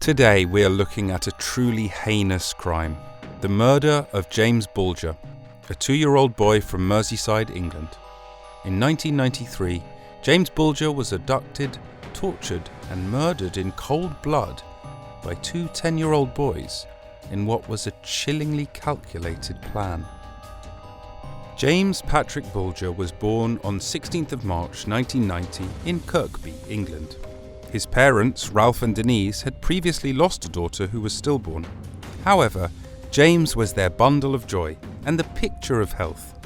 Today we are looking at a truly heinous crime, the murder of James Bulger, a 2-year-old boy from Merseyside, England. In 1993, James Bulger was abducted, tortured and murdered in cold blood by two 10-year-old boys in what was a chillingly calculated plan. James Patrick Bulger was born on 16th of March 1990 in Kirkby, England. His parents, Ralph and Denise, had previously lost a daughter who was stillborn. However, James was their bundle of joy and the picture of health.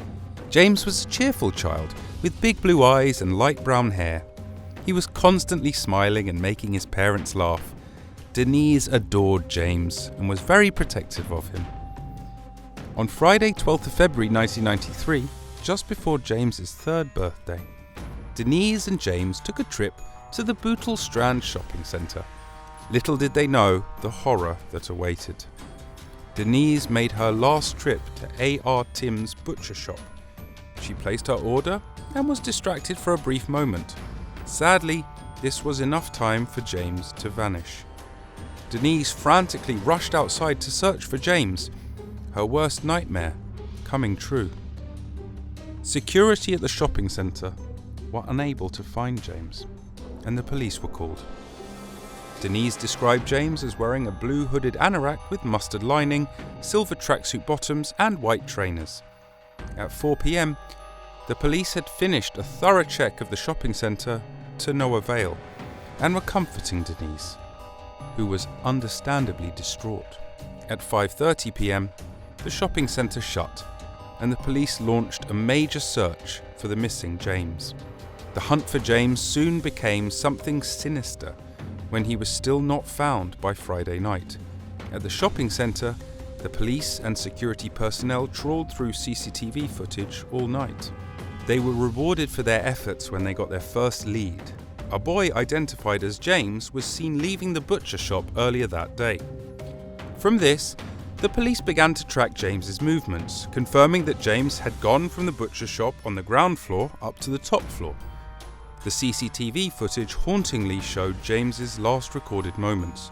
James was a cheerful child with big blue eyes and light brown hair. He was constantly smiling and making his parents laugh. Denise adored James and was very protective of him. On Friday, 12th of February 1993, just before James's 3rd birthday, Denise and James took a trip to the Bootle Strand shopping centre. Little did they know the horror that awaited. Denise made her last trip to A.R. Tim's butcher shop. She placed her order and was distracted for a brief moment. Sadly, this was enough time for James to vanish. Denise frantically rushed outside to search for James, her worst nightmare coming true. Security at the shopping centre were unable to find James, and the police were called. Denise described James as wearing a blue hooded anorak with mustard lining, silver tracksuit bottoms and white trainers. At 4 p.m, the police had finished a thorough check of the shopping centre to no avail, and were comforting Denise, who was understandably distraught. At 5:30 p.m, the shopping centre shut, and the police launched a major search for the missing James. The hunt for James soon became something sinister when he was still not found by Friday night. At the shopping centre, the police and security personnel trawled through CCTV footage all night. They were rewarded for their efforts when they got their first lead. A boy identified as James was seen leaving the butcher shop earlier that day. From this, the police began to track James's movements, confirming that James had gone from the butcher shop on the ground floor up to the top floor. The CCTV footage hauntingly showed James's last recorded moments.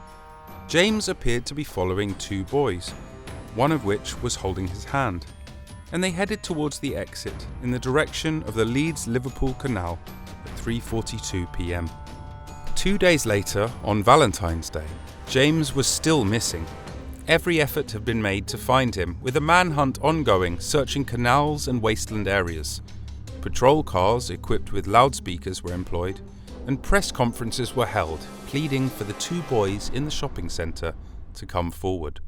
James appeared to be following two boys, one of which was holding his hand, and they headed towards the exit in the direction of the Leeds-Liverpool Canal at 3:42 p.m. 2 days later, on Valentine's Day, James was still missing. Every effort had been made to find him, with a manhunt ongoing, searching canals and wasteland areas. Patrol cars equipped with loudspeakers were employed, and press conferences were held, pleading for the two boys in the shopping centre to come forward.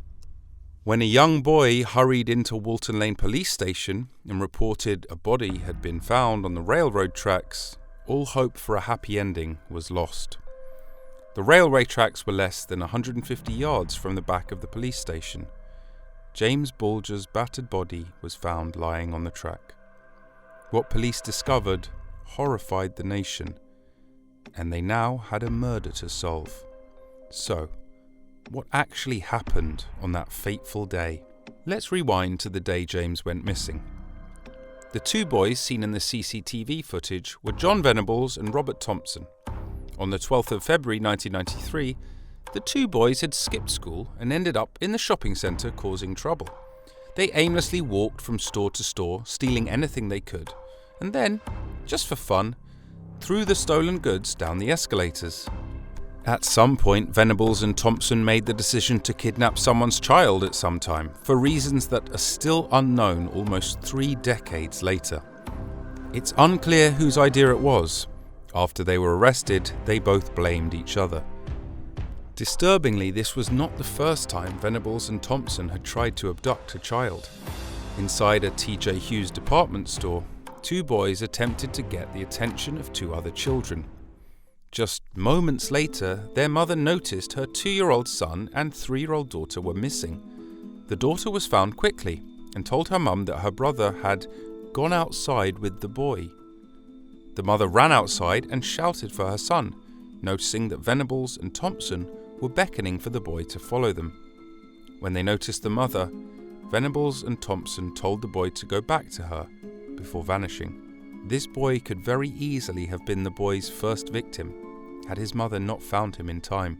When a young boy hurried into Walton Lane police station and reported a body had been found on the railroad tracks, all hope for a happy ending was lost. The railway tracks were less than 150 yards from the back of the police station. James Bulger's battered body was found lying on the track. What police discovered horrified the nation, and they now had a murder to solve. So, what actually happened on that fateful day? Let's rewind to the day James went missing. The two boys seen in the CCTV footage were John Venables and Robert Thompson. On the 12th of February 1993, the two boys had skipped school and ended up in the shopping centre causing trouble. They aimlessly walked from store to store, stealing anything they could, and then, just for fun, threw the stolen goods down the escalators. At some point, Venables and Thompson made the decision to kidnap someone's child at some time, for reasons that are still unknown almost 3 decades later. It's unclear whose idea it was. After they were arrested, they both blamed each other. Disturbingly, this was not the first time Venables and Thompson had tried to abduct a child. Inside a T.J. Hughes department store, two boys attempted to get the attention of two other children. Just moments later, their mother noticed her 2-year-old son and 3-year-old daughter were missing. The daughter was found quickly and told her mum that her brother had gone outside with the boy. The mother ran outside and shouted for her son, noticing that Venables and Thompson were beckoning for the boy to follow them. When they noticed the mother, Venables and Thompson told the boy to go back to her before vanishing. This boy could very easily have been the boy's first victim, had his mother not found him in time.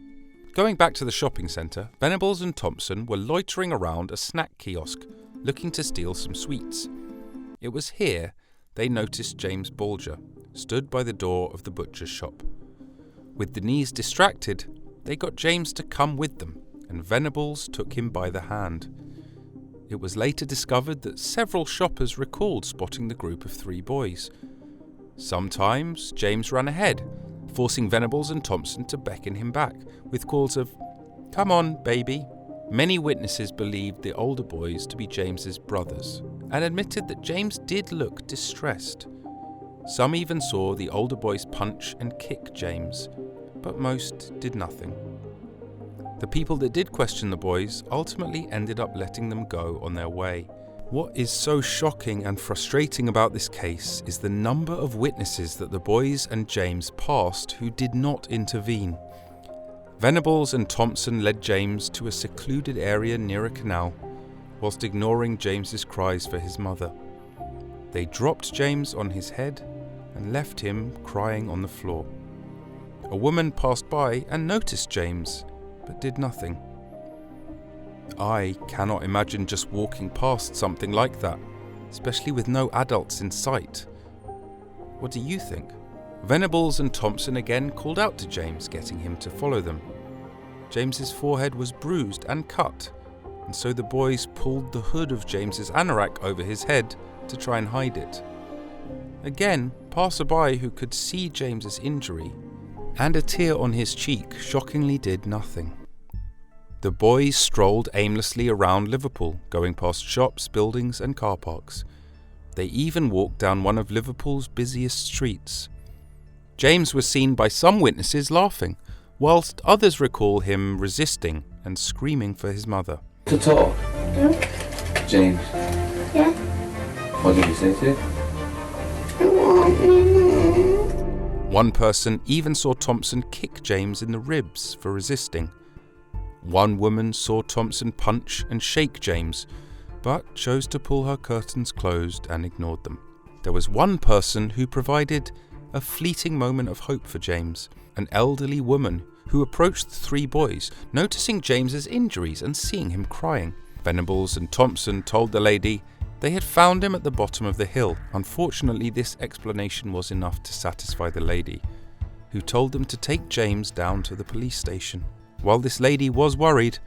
Going back to the shopping centre, Venables and Thompson were loitering around a snack kiosk, looking to steal some sweets. It was here they noticed James Bulger, stood by the door of the butcher's shop. With the knees distracted, they got James to come with them, and Venables took him by the hand. It was later discovered that several shoppers recalled spotting the group of 3 boys. Sometimes James ran ahead, forcing Venables and Thompson to beckon him back, with calls of, "Come on, baby." Many witnesses believed the older boys to be James's brothers, and admitted that James did look distressed. Some even saw the older boys punch and kick James, but most did nothing. The people that did question the boys ultimately ended up letting them go on their way. What is so shocking and frustrating about this case is the number of witnesses that the boys and James passed who did not intervene. Venables and Thompson led James to a secluded area near a canal, whilst ignoring James's cries for his mother. They dropped James on his head and left him crying on the floor. A woman passed by and noticed James, but did nothing. I cannot imagine just walking past something like that, especially with no adults in sight. What do you think? Venables and Thompson again called out to James, getting him to follow them. James's forehead was bruised and cut, and so the boys pulled the hood of James's anorak over his head to try and hide it. Again, passerby who could see James's injury and a tear on his cheek shockingly did nothing. The boys strolled aimlessly around Liverpool, going past shops, buildings and car parks. They even walked down one of Liverpool's busiest streets. James was seen by some witnesses laughing, whilst others recall him resisting and screaming for his mother. To talk? James? Yeah? What did he say to you? One person even saw Thompson kick James in the ribs for resisting. One woman saw Thompson punch and shake James, but chose to pull her curtains closed and ignored them. There was one person who provided a fleeting moment of hope for James, an elderly woman who approached the 3 boys, noticing James's injuries and seeing him crying. Venables and Thompson told the lady they had found him at the bottom of the hill. Unfortunately, this explanation was enough to satisfy the lady, who told them to take James down to the police station. While this lady was worried,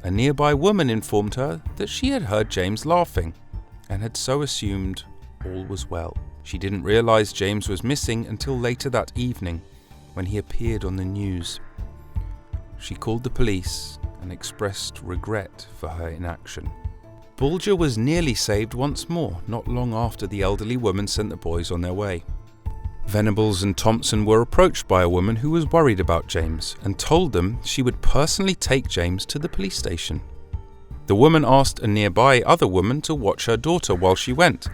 a nearby woman informed her that she had heard James laughing and had so assumed all was well. She didn't realise James was missing until later that evening, when he appeared on the news. She called the police and expressed regret for her inaction. Bulger was nearly saved once more, not long after the elderly woman sent the boys on their way. Venables and Thompson were approached by a woman who was worried about James and told them she would personally take James to the police station. The woman asked a nearby other woman to watch her daughter while she went,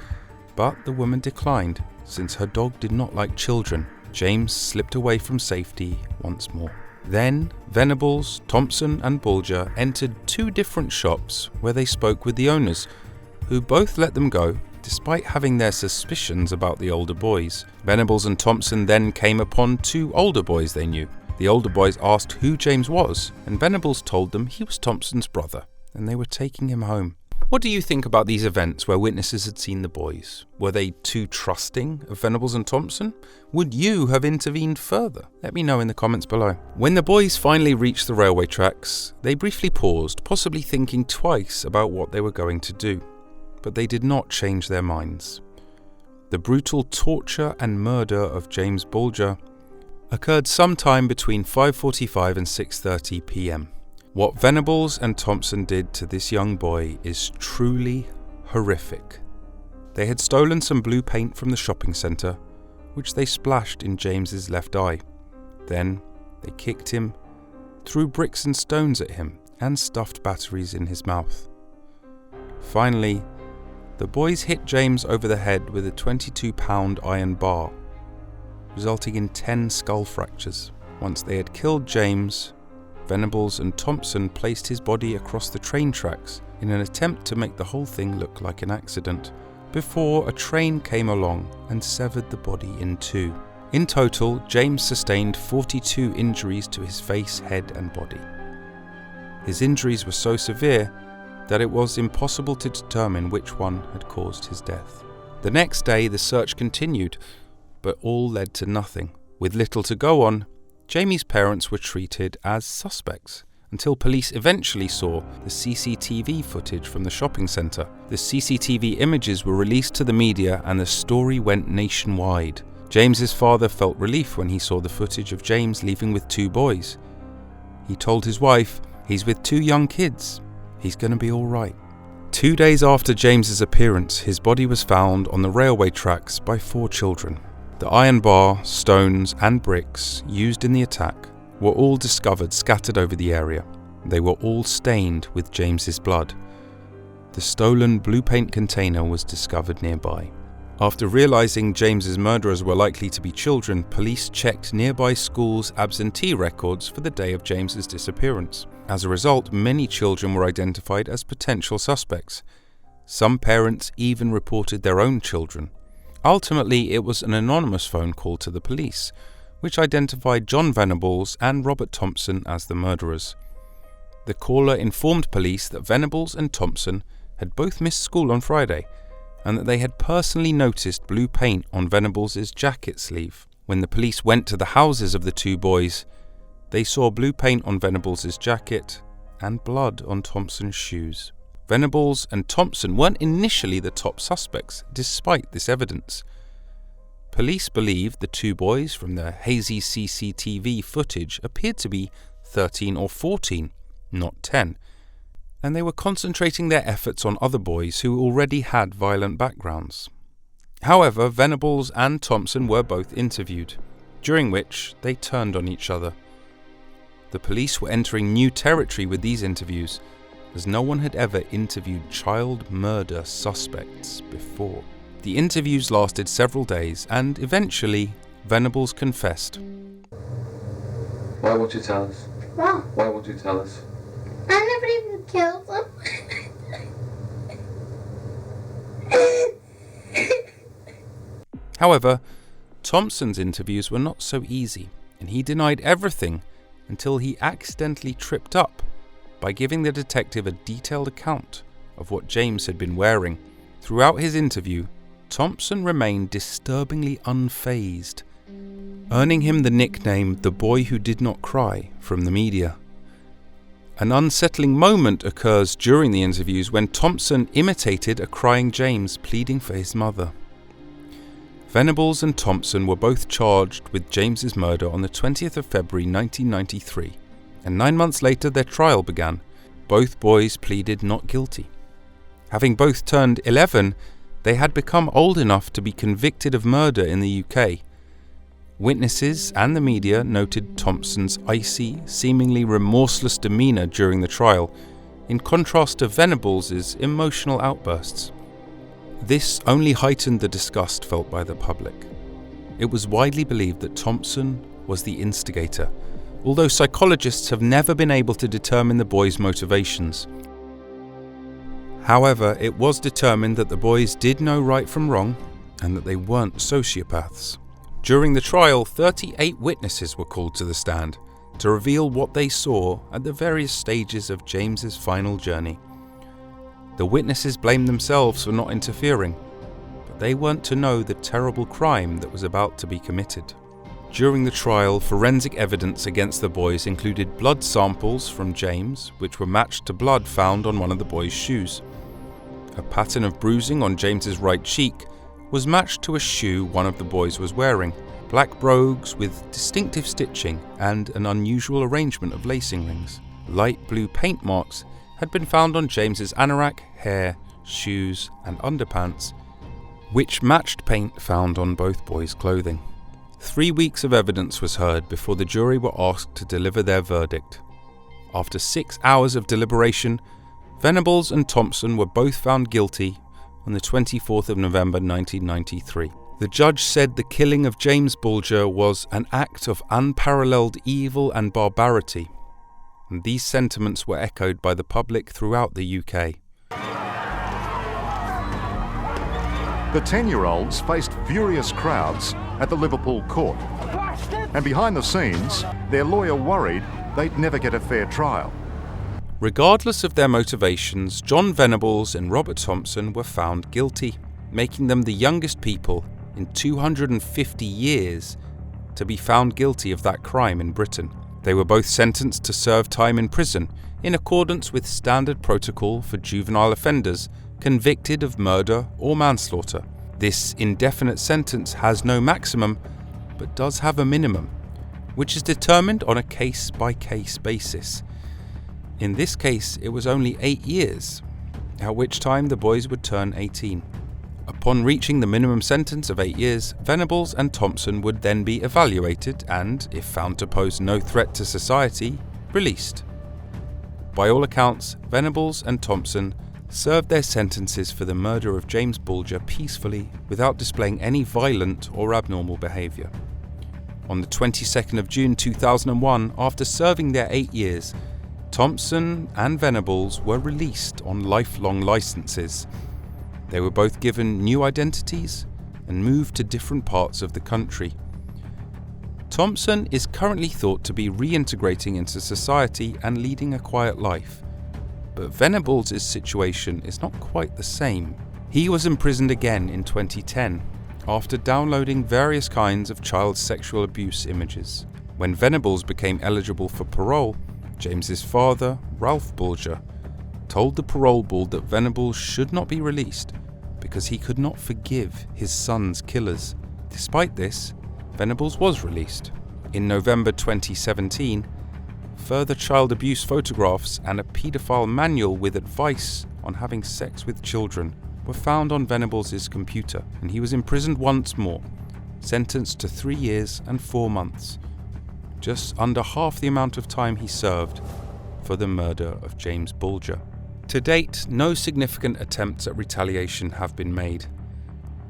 but the woman declined since her dog did not like children. James slipped away from safety once more. Then Venables, Thompson and Bulger entered 2 different shops where they spoke with the owners, who both let them go despite having their suspicions about the older boys. Venables and Thompson then came upon 2 older boys they knew. The older boys asked who James was, and Venables told them he was Thompson's brother, and they were taking him home. What do you think about these events where witnesses had seen the boys? Were they too trusting of Venables and Thompson? Would you have intervened further? Let me know in the comments below. When the boys finally reached the railway tracks, they briefly paused, possibly thinking twice about what they were going to do. But they did not change their minds. The brutal torture and murder of James Bulger occurred sometime between 5:45 and 6:30 p.m. What Venables and Thompson did to this young boy is truly horrific. They had stolen some blue paint from the shopping centre, which they splashed in James's left eye. Then they kicked him, threw bricks and stones at him, and stuffed batteries in his mouth. Finally, the boys hit James over the head with a 22-pound iron bar, resulting in 10 skull fractures. Once they had killed James, Venables and Thompson placed his body across the train tracks in an attempt to make the whole thing look like an accident, before a train came along and severed the body in 2. In total, James sustained 42 injuries to his face, head and body. His injuries were so severe that it was impossible to determine which one had caused his death. The next day, the search continued, but all led to nothing. With little to go on, Jamie's parents were treated as suspects until police eventually saw the CCTV footage from the shopping centre. The CCTV images were released to the media and the story went nationwide. James's father felt relief when he saw the footage of James leaving with 2 boys. He told his wife, "He's with 2 young kids. He's going to be all right." 2 days after James's appearance, his body was found on the railway tracks by 4 children. The iron bar, stones and bricks used in the attack were all discovered scattered over the area. They were all stained with James's blood. The stolen blue paint container was discovered nearby. After realizing James's murderers were likely to be children, police checked nearby schools' absentee records for the day of James's disappearance. As a result, many children were identified as potential suspects. Some parents even reported their own children. Ultimately, it was an anonymous phone call to the police, which identified John Venables and Robert Thompson as the murderers. The caller informed police that Venables and Thompson had both missed school on Friday, and that they had personally noticed blue paint on Venables' jacket sleeve. When the police went to the houses of the 2 boys, they saw blue paint on Venables' jacket and blood on Thompson's shoes. Venables and Thompson weren't initially the top suspects, despite this evidence. Police believed the 2 boys from the hazy CCTV footage appeared to be 13 or 14, not 10, and they were concentrating their efforts on other boys who already had violent backgrounds. However, Venables and Thompson were both interviewed, during which they turned on each other. The police were entering new territory with these interviews, as no one had ever interviewed child murder suspects before. The interviews lasted several days, and eventually, Venables confessed. Why won't you tell us? What? Why won't you tell us? I never even killed them. However, Thompson's interviews were not so easy, and he denied everything until he accidentally tripped up by giving the detective a detailed account of what James had been wearing. Throughout his interview, Thompson remained disturbingly unfazed, earning him the nickname "the boy who did not cry" from the media. An unsettling moment occurs during the interviews when Thompson imitated a crying James pleading for his mother. Venables and Thompson were both charged with James's murder on the 20th of February 1993, and 9 months later their trial began. Both boys pleaded not guilty. Having both turned 11, they had become old enough to be convicted of murder in the UK. Witnesses and the media noted Thompson's icy, seemingly remorseless demeanour during the trial, in contrast to Venables' emotional outbursts. This only heightened the disgust felt by the public. It was widely believed that Thompson was the instigator, although psychologists have never been able to determine the boys' motivations. However, it was determined that the boys did know right from wrong and that they weren't sociopaths. During the trial, 38 witnesses were called to the stand to reveal what they saw at the various stages of James's final journey. The witnesses blamed themselves for not interfering, but they weren't to know the terrible crime that was about to be committed. During the trial, forensic evidence against the boys included blood samples from James, which were matched to blood found on one of the boys' shoes. A pattern of bruising on James's right cheek was matched to a shoe one of the boys was wearing. Black brogues with distinctive stitching and an unusual arrangement of lacing rings. Light blue paint marks had been found on James's anorak, hair, shoes and underpants, which matched paint found on both boys' clothing. 3 weeks of evidence was heard before the jury were asked to deliver their verdict. After 6 hours of deliberation, Venables and Thompson were both found guilty on the 24th of November 1993. The judge said the killing of James Bulger was an act of unparalleled evil and barbarity, and these sentiments were echoed by the public throughout the UK. The 10-year-olds faced furious crowds at the Liverpool court. And behind the scenes, their lawyer worried they'd never get a fair trial. Regardless of their motivations, John Venables and Robert Thompson were found guilty, making them the youngest people in 250 years to be found guilty of that crime in Britain. They were both sentenced to serve time in prison in accordance with standard protocol for juvenile offenders convicted of murder or manslaughter. This indefinite sentence has no maximum, but does have a minimum, which is determined on a case-by-case basis. In this case, it was only 8 years, at which time the boys would turn 18. Upon reaching the minimum sentence of 8 years, Venables and Thompson would then be evaluated and, if found to pose no threat to society, released. By all accounts, Venables and Thompson served their sentences for the murder of James Bulger peacefully without displaying any violent or abnormal behaviour. On the 22nd of June 2001, after serving their 8 years, Thompson and Venables were released on lifelong licenses. They were both given new identities and moved to different parts of the country. Thompson is currently thought to be reintegrating into society and leading a quiet life. But Venables' situation is not quite the same. He was imprisoned again in 2010 after downloading various kinds of child sexual abuse images. When Venables became eligible for parole, James's father, Ralph Bulger, told the parole board that Venables should not be released because he could not forgive his son's killers. Despite this, Venables was released. In November 2017, further child abuse photographs and a paedophile manual with advice on having sex with children were found on Venables' computer, and he was imprisoned once more, sentenced to 3 years and 4 months, just under half the amount of time he served for the murder of James Bulger. To date, no significant attempts at retaliation have been made.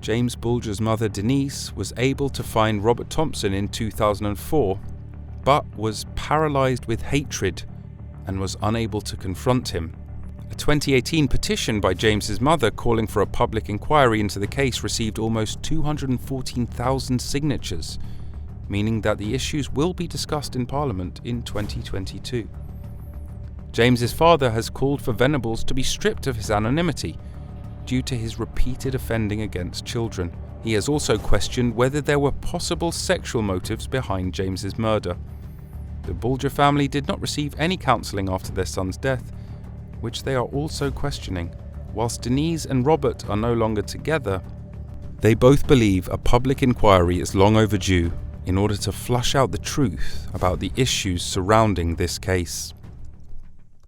James Bulger's mother Denise was able to find Robert Thompson in 2004, but was paralysed with hatred and was unable to confront him. A 2018 petition by James's mother calling for a public inquiry into the case received almost 214,000 signatures, meaning that the issues will be discussed in Parliament in 2022. James's father has called for Venables to be stripped of his anonymity due to his repeated offending against children. He has also questioned whether there were possible sexual motives behind James's murder. The Bulger family did not receive any counselling after their son's death, which they are also questioning. Whilst Denise and Robert are no longer together, they both believe a public inquiry is long overdue in order to flush out the truth about the issues surrounding this case.